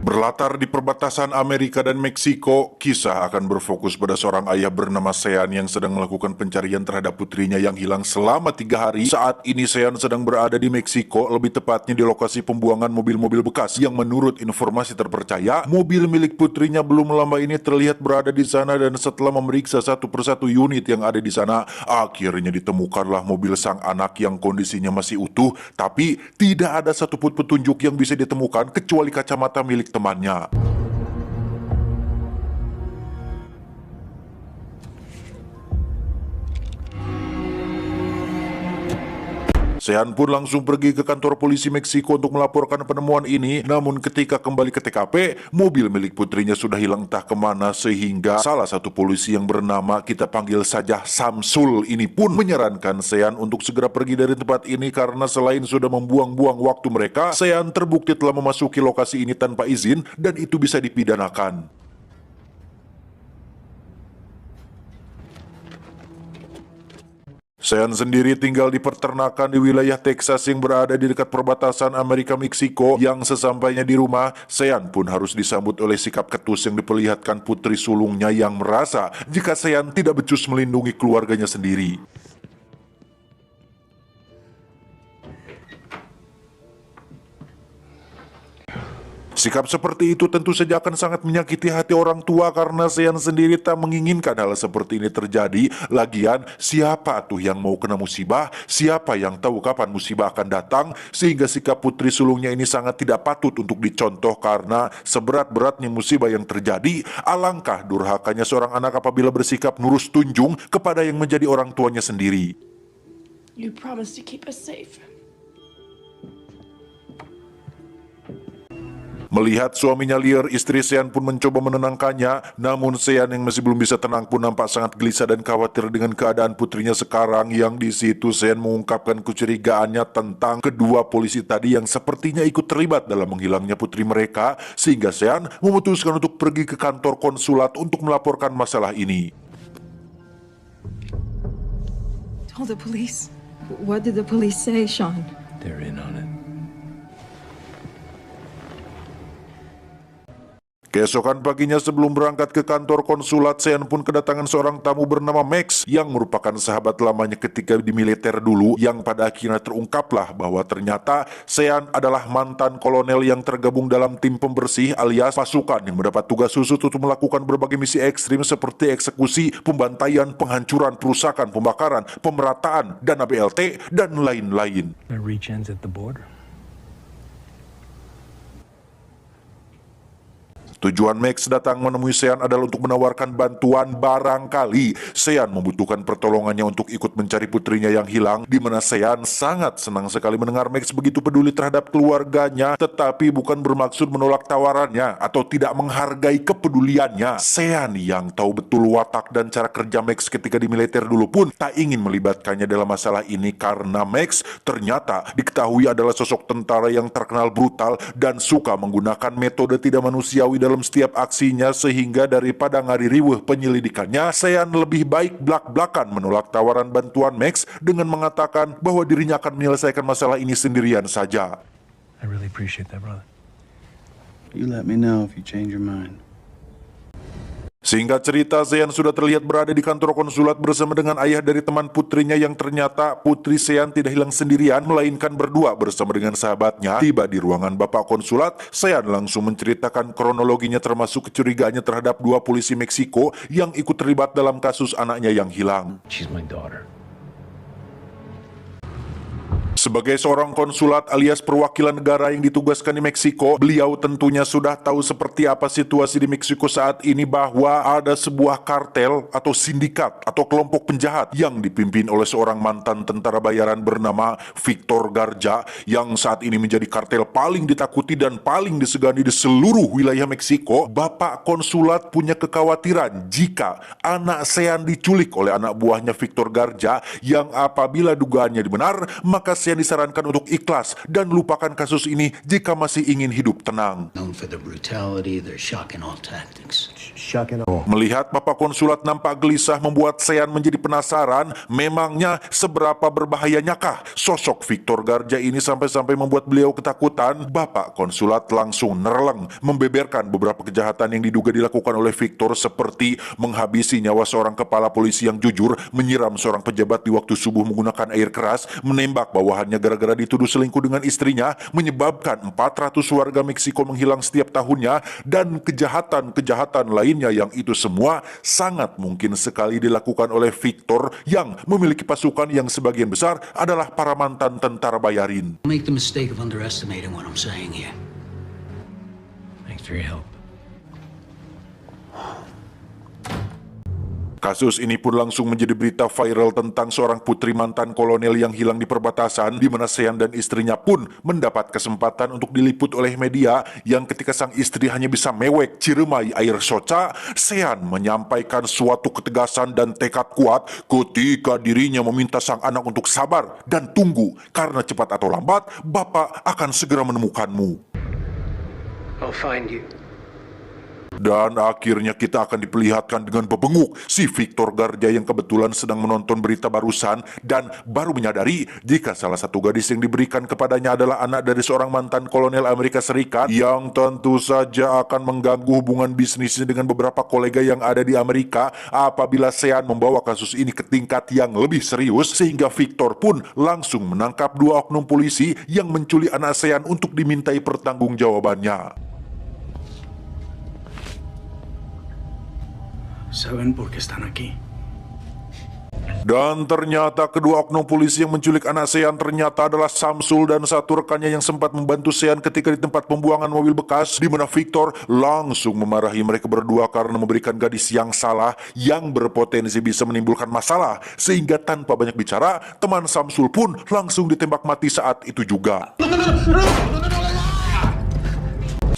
Berlatar di perbatasan Amerika dan Meksiko, kisah akan berfokus pada seorang ayah bernama Sean yang sedang melakukan pencarian terhadap putrinya yang hilang selama 3 hari. Saat ini Sean sedang berada di Meksiko, lebih tepatnya di lokasi pembuangan mobil-mobil bekas yang menurut informasi terpercaya, mobil milik putrinya belum lama ini terlihat berada di sana, dan setelah memeriksa satu persatu unit yang ada di sana, akhirnya ditemukanlah mobil sang anak yang kondisinya masih utuh, tapi tidak ada satupun petunjuk yang bisa ditemukan kecuali kacamata milik temannya. Sean pun langsung pergi ke kantor polisi Meksiko untuk melaporkan penemuan ini. Namun ketika kembali ke TKP, mobil milik putrinya sudah hilang entah kemana, sehingga salah satu polisi yang bernama, kita panggil saja Samsul, ini pun menyarankan Sean untuk segera pergi dari tempat ini karena selain sudah membuang-buang waktu mereka, Sean terbukti telah memasuki lokasi ini tanpa izin dan itu bisa dipidanakan. Sean sendiri tinggal di peternakan di wilayah Texas yang berada di dekat perbatasan Amerika-Meksiko. Yang sesampainya di rumah, Sean pun harus disambut oleh sikap ketus yang diperlihatkan putri sulungnya yang merasa jika Sean tidak becus melindungi keluarganya sendiri. Sikap seperti itu tentu saja akan sangat menyakiti hati orang tua karena Sean sendiri tak menginginkan hal seperti ini terjadi. Lagian, siapa tuh yang mau kena musibah? Siapa yang tahu kapan musibah akan datang? Sehingga sikap putri sulungnya ini sangat tidak patut untuk dicontoh karena seberat-beratnya musibah yang terjadi, alangkah durhakanya seorang anak apabila bersikap nurus tunjung kepada yang menjadi orang tuanya sendiri. You promised to keep us safe. Melihat suaminya liar, istri Sean pun mencoba menenangkannya. Namun Sean yang masih belum bisa tenang pun nampak sangat gelisah dan khawatir dengan keadaan putrinya sekarang. Yang di situ Sean mengungkapkan kecurigaannya tentang kedua polisi tadi yang sepertinya ikut terlibat dalam menghilangnya putri mereka. Sehingga Sean memutuskan untuk pergi ke kantor konsulat untuk melaporkan masalah ini. Tell the police. What did the police say, Sean? They're in on it. Keesokan paginya sebelum berangkat ke kantor konsulat, Sean pun kedatangan seorang tamu bernama Max yang merupakan sahabat lamanya ketika di militer dulu, yang pada akhirnya terungkaplah bahwa ternyata Sean adalah mantan kolonel yang tergabung dalam tim pembersih alias pasukan yang mendapat tugas khusus untuk melakukan berbagai misi ekstrim seperti eksekusi, pembantaian, penghancuran, perusakan, pembakaran, pemerataan, dana BLT, dan lain-lain. My reach ends at the border. Tujuan Max datang menemui Sean adalah untuk menawarkan bantuan barangkali Sean membutuhkan pertolongannya untuk ikut mencari putrinya yang hilang, di mana Sean sangat senang sekali mendengar Max begitu peduli terhadap keluarganya, tetapi bukan bermaksud menolak tawarannya atau tidak menghargai kepeduliannya. Sean yang tahu betul watak dan cara kerja Max ketika di militer dulu pun tak ingin melibatkannya dalam masalah ini karena Max ternyata diketahui adalah sosok tentara yang terkenal brutal dan suka menggunakan metode tidak manusiawi dalam setiap aksinya, sehingga daripada ngari riweuh penyelidikannya, Sean lebih baik blak-blakan menolak tawaran bantuan Max dengan mengatakan bahwa dirinya akan menyelesaikan masalah ini sendirian saja. I really appreciate that, brother. You let me know if you change your mind. Singkat cerita, Sean sudah terlihat berada di kantor konsulat bersama dengan ayah dari teman putrinya yang ternyata putri Sean tidak hilang sendirian, melainkan berdua bersama dengan sahabatnya. Tiba di ruangan bapak konsulat, Sean langsung menceritakan kronologinya termasuk kecurigaannya terhadap dua polisi Meksiko yang ikut terlibat dalam kasus anaknya yang hilang. She's my daughter. Sebagai seorang konsulat alias perwakilan negara yang ditugaskan di Meksiko, beliau tentunya sudah tahu seperti apa situasi di Meksiko saat ini, bahwa ada sebuah kartel atau sindikat atau kelompok penjahat yang dipimpin oleh seorang mantan tentara bayaran bernama Victor Garza, yang saat ini menjadi kartel paling ditakuti dan paling disegani di seluruh wilayah Meksiko. Bapak konsulat punya kekhawatiran jika anak Sean diculik oleh anak buahnya Victor Garza, yang apabila dugaannya benar, maka Sean disarankan untuk ikhlas dan lupakan kasus ini jika masih ingin hidup tenang. Known for their brutality, their shock and awe tactics. shucking off. Melihat Bapak Konsulat nampak gelisah membuat Sean menjadi penasaran, memangnya seberapa berbahayanyakah sosok Victor Garja ini sampai-sampai membuat beliau ketakutan? Bapak Konsulat langsung nerleng membeberkan beberapa kejahatan yang diduga dilakukan oleh Victor seperti menghabisi nyawa seorang kepala polisi yang jujur, menyiram seorang pejabat di waktu subuh menggunakan air keras, menembak bawahannya gara-gara dituduh selingkuh dengan istrinya, menyebabkan 400 warga Meksiko menghilang setiap tahunnya, dan kejahatan-kejahatan lainnya yang itu semua sangat mungkin sekali dilakukan oleh Victor yang memiliki pasukan yang sebagian besar adalah para mantan tentara bayarin. Make the mistake of underestimating what I'm saying here. Thanks for your help. Kasus ini pun langsung menjadi berita viral tentang seorang putri mantan kolonel yang hilang di perbatasan, di mana Sean dan istrinya pun mendapat kesempatan untuk diliput oleh media yang ketika sang istri hanya bisa mewek ciremai air soca, Sean menyampaikan suatu ketegasan dan tekad kuat ketika dirinya meminta sang anak untuk sabar dan tunggu karena cepat atau lambat Bapak akan segera menemukanmu. I'll find you. Dan akhirnya kita akan diperlihatkan dengan bebenguk si Victor Garja yang kebetulan sedang menonton berita barusan dan baru menyadari jika salah satu gadis yang diberikan kepadanya adalah anak dari seorang mantan kolonel Amerika Serikat yang tentu saja akan mengganggu hubungan bisnisnya dengan beberapa kolega yang ada di Amerika apabila Sean membawa kasus ini ke tingkat yang lebih serius, sehingga Victor pun langsung menangkap 2 oknum polisi yang menculik anak Sean untuk dimintai pertanggungjawabannya. ¿Saben por qué están aquí? Dan ternyata kedua oknum polisi yang menculik anak Sean ternyata adalah Samsul dan satu rekannya yang sempat membantu Sean ketika di tempat pembuangan mobil bekas, di mana Victor langsung memarahi mereka berdua karena memberikan gadis yang salah yang berpotensi bisa menimbulkan masalah, sehingga tanpa banyak bicara teman Samsul pun langsung ditembak mati saat itu juga.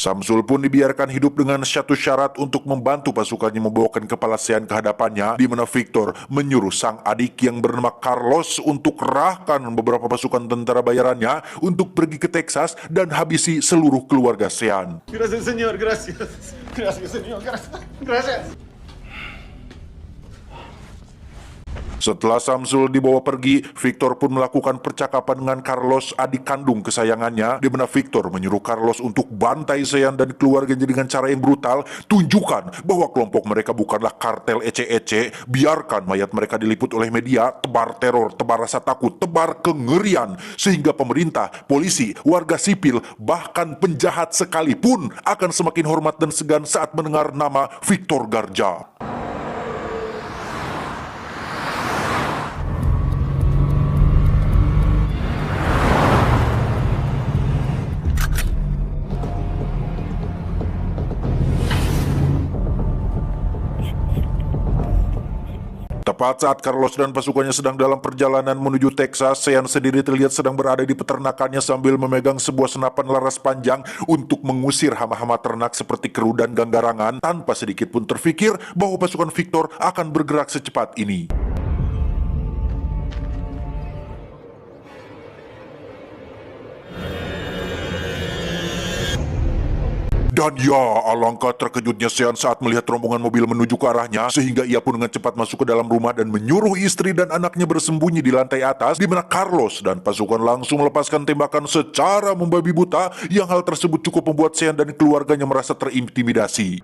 Samsul pun dibiarkan hidup dengan satu syarat untuk membantu pasukannya membawakan kepala Sean ke hadapannya, di mana Victor menyuruh sang adik yang bernama Carlos untuk kerahkan beberapa pasukan tentara bayarannya untuk pergi ke Texas dan habisi seluruh keluarga Sean. Gracias, señor, gracias. Gracias, señor, gracias. Gracias. Setelah Samsul dibawa pergi, Victor pun melakukan percakapan dengan Carlos, adik kandung kesayangannya, di mana Victor menyuruh Carlos untuk bantai Sean dan keluarganya dengan cara yang brutal, tunjukkan bahwa kelompok mereka bukanlah kartel ece-ece, biarkan mayat mereka diliput oleh media, tebar teror, tebar rasa takut, tebar kengerian, sehingga pemerintah, polisi, warga sipil, bahkan penjahat sekalipun akan semakin hormat dan segan saat mendengar nama Victor Garja. Tepat saat Carlos dan pasukannya sedang dalam perjalanan menuju Texas, Sean sendiri terlihat sedang berada di peternakannya sambil memegang sebuah senapan laras panjang untuk mengusir hama-hama ternak seperti keru dan ganggarangan, tanpa sedikit pun terfikir bahwa pasukan Victor akan bergerak secepat ini. Dan ya, alangkah terkejutnya Sean saat melihat rombongan mobil menuju ke arahnya, sehingga ia pun dengan cepat masuk ke dalam rumah dan menyuruh istri dan anaknya bersembunyi di lantai atas, di mana Carlos dan pasukan langsung melepaskan tembakan secara membabi buta, yang hal tersebut cukup membuat Sean dan keluarganya merasa terintimidasi.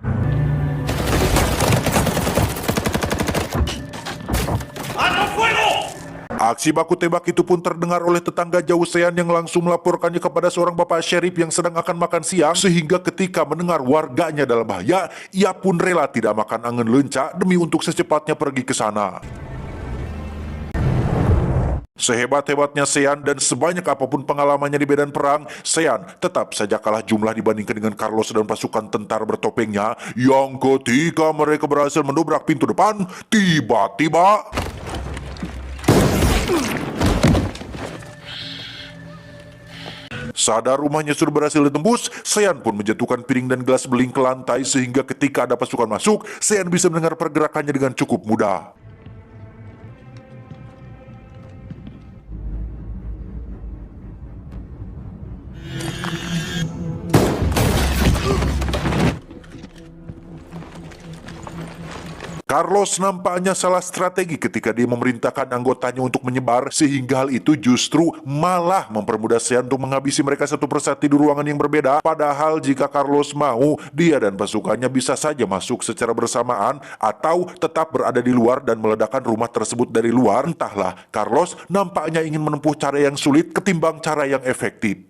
Aksi baku tembak itu pun terdengar oleh tetangga jauh Sean yang langsung melaporkannya kepada seorang bapak syarif yang sedang akan makan siang, sehingga ketika mendengar warganya dalam bahaya, ia pun rela tidak makan angin leunca demi untuk secepatnya pergi ke sana. Sehebat-hebatnya Sean dan sebanyak apapun pengalamannya di medan perang, Sean tetap saja kalah jumlah dibandingkan dengan Carlos dan pasukan tentara bertopengnya, yang ketika mereka berhasil mendobrak pintu depan, tiba-tiba sadar rumahnya sudah berhasil ditembus, Sean pun menjatuhkan piring dan gelas beling ke lantai, sehingga ketika ada pasukan masuk, Sean bisa mendengar pergerakannya dengan cukup mudah. Carlos nampaknya salah strategi ketika dia memerintahkan anggotanya untuk menyebar, sehingga hal itu justru malah mempermudah Sean untuk menghabisi mereka satu persatu di ruangan yang berbeda. Padahal jika Carlos mau, dia dan pasukannya bisa saja masuk secara bersamaan atau tetap berada di luar dan meledakkan rumah tersebut dari luar. Entahlah, Carlos nampaknya ingin menempuh cara yang sulit ketimbang cara yang efektif.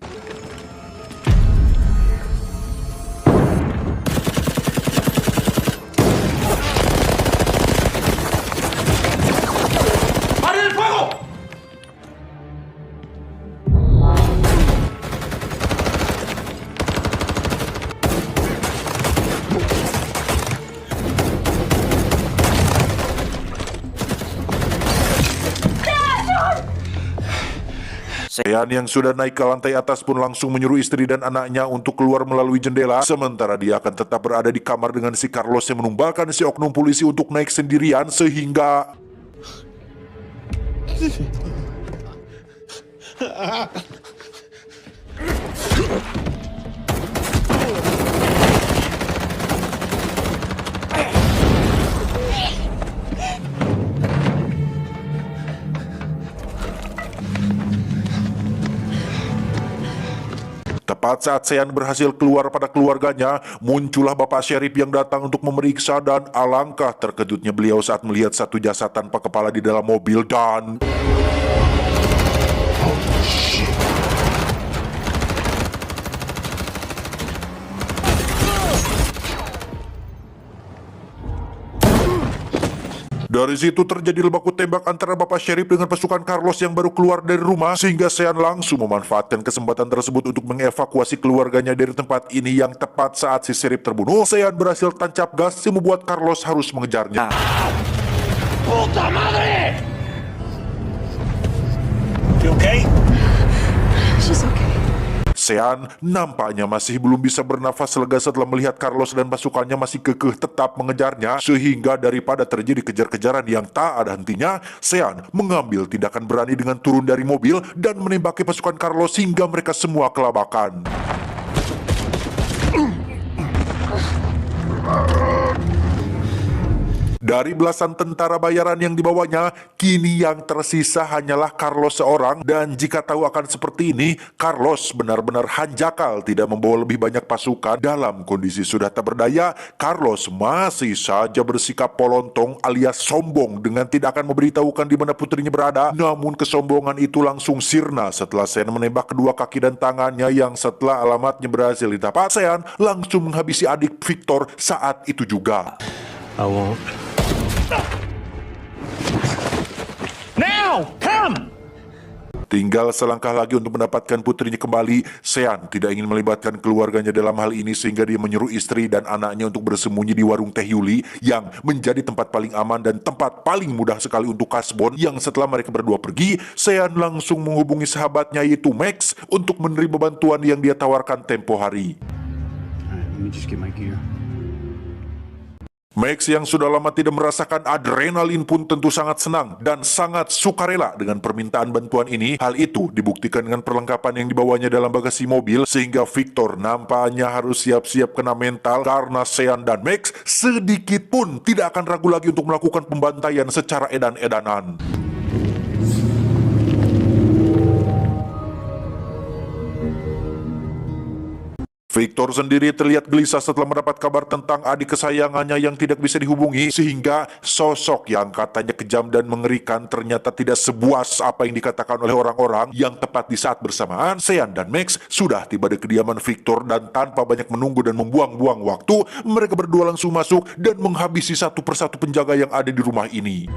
Sean yang sudah naik ke lantai atas pun langsung menyuruh istri dan anaknya untuk keluar melalui jendela, sementara dia akan tetap berada di kamar dengan si Carlos yang menumbalkan si oknum polisi untuk naik sendirian, sehingga tepat saat Sean berhasil keluar pada keluarganya, muncullah Bapak Sheriff yang datang untuk memeriksa, dan alangkah terkejutnya beliau saat melihat satu jasad tanpa kepala di dalam mobil. Dan dari situ terjadi baku tembak antara Bapak Sheriff dengan pasukan Carlos yang baru keluar dari rumah, sehingga Sean langsung memanfaatkan kesempatan tersebut untuk mengevakuasi keluarganya dari tempat ini. Yang tepat saat si Sheriff terbunuh, Sean berhasil tancap gas yang membuat Carlos harus mengejarnya. ¡Puta madre! You okay? She's okay. Sean nampaknya masih belum bisa bernafas lega setelah melihat Carlos dan pasukannya masih kekeh tetap mengejarnya, sehingga daripada terjadi kejar-kejaran yang tak ada hentinya, Sean mengambil tindakan berani dengan turun dari mobil dan menembaki pasukan Carlos hingga mereka semua kelabakan. Dari belasan tentara bayaran yang dibawanya, kini yang tersisa hanyalah Carlos seorang. Dan jika tahu akan seperti ini, Carlos benar-benar hanjakal tidak membawa lebih banyak pasukan. Dalam kondisi sudah tak berdaya, Carlos masih saja bersikap polontong alias sombong dengan tidak akan memberitahukan di mana putrinya berada. Namun kesombongan itu langsung sirna setelah Sean menembak kedua kaki dan tangannya, yang setelah alamatnya berhasil didapat, Sean langsung menghabisi adik Victor saat itu juga. I won't. Now, come! Tinggal selangkah lagi untuk mendapatkan putrinya kembali. Sean tidak ingin melibatkan keluarganya dalam hal ini, sehingga dia menyuruh istri dan anaknya untuk bersembunyi di warung Teh Yuli yang menjadi tempat paling aman dan tempat paling mudah sekali untuk kasbon. Yang setelah mereka berdua pergi, Sean langsung menghubungi sahabatnya yaitu Max untuk menerima bantuan yang dia tawarkan tempo hari. Alright, let me just get my gear. Max yang sudah lama tidak merasakan adrenalin pun tentu sangat senang dan sangat sukarela dengan permintaan bantuan ini. Hal itu dibuktikan dengan perlengkapan yang dibawanya dalam bagasi mobil, sehingga Victor nampaknya harus siap-siap kena mental karena Sean dan Max sedikit pun tidak akan ragu lagi untuk melakukan pembantaian secara edan-edanan. Victor sendiri terlihat gelisah setelah mendapat kabar tentang adik kesayangannya yang tidak bisa dihubungi, sehingga sosok yang katanya kejam dan mengerikan ternyata tidak sebuas apa yang dikatakan oleh orang-orang. Yang tepat di saat bersamaan, Sean dan Max sudah tiba di kediaman Victor, dan tanpa banyak menunggu dan membuang-buang waktu, mereka berdua langsung masuk dan menghabisi satu persatu penjaga yang ada di rumah ini.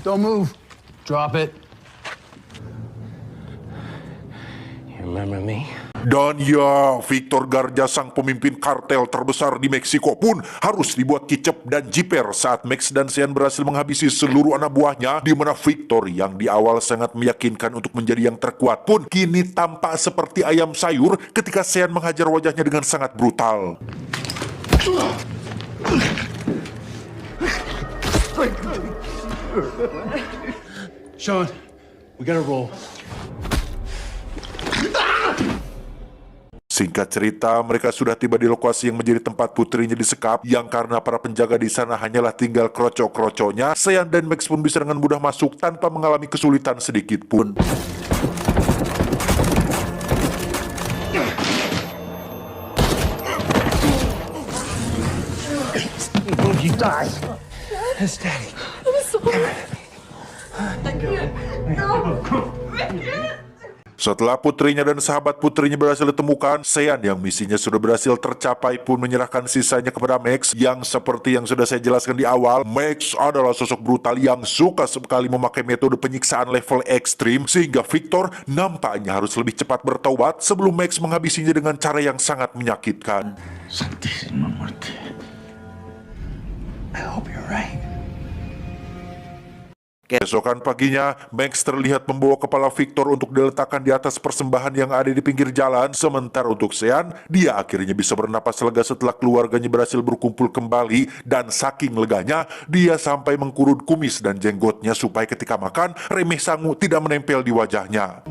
Don't move. Drop it. You remember me? Dan ya, Victor Garza, sang pemimpin kartel terbesar di Meksiko pun harus dibuat kicep dan jiper saat Max dan Sean berhasil menghabisi seluruh anak buahnya, di mana Victor yang di awal sangat meyakinkan untuk menjadi yang terkuat pun kini tampak seperti ayam sayur ketika Sean menghajar wajahnya dengan sangat brutal. Sean, we gotta roll. Singkat cerita, mereka sudah tiba di lokasi yang menjadi tempat putrinya disekap, yang karena para penjaga di sana hanyalah tinggal kroco-kroconya, Sean dan Max pun bisa dengan mudah masuk tanpa mengalami kesulitan sedikit pun. You die. That's Daddy. Setelah putrinya dan sahabat putrinya berhasil ditemukan, Sean yang misinya sudah berhasil tercapai pun menyerahkan sisanya kepada Max, yang seperti yang sudah saya jelaskan di awal, Max adalah sosok brutal yang suka sekali memakai metode penyiksaan level ekstrim, sehingga Victor nampaknya harus lebih cepat bertaubat sebelum Max menghabisinya dengan cara yang sangat menyakitkan. Santísima muerte. I hope you're right. Keesokan paginya, Max terlihat membawa kepala Victor untuk diletakkan di atas persembahan yang ada di pinggir jalan. Sementara untuk Sean, dia akhirnya bisa bernapas lega setelah keluarganya berhasil berkumpul kembali. Dan saking leganya, dia sampai mengkurut kumis dan jenggotnya supaya ketika makan, remeh sangu tidak menempel di wajahnya.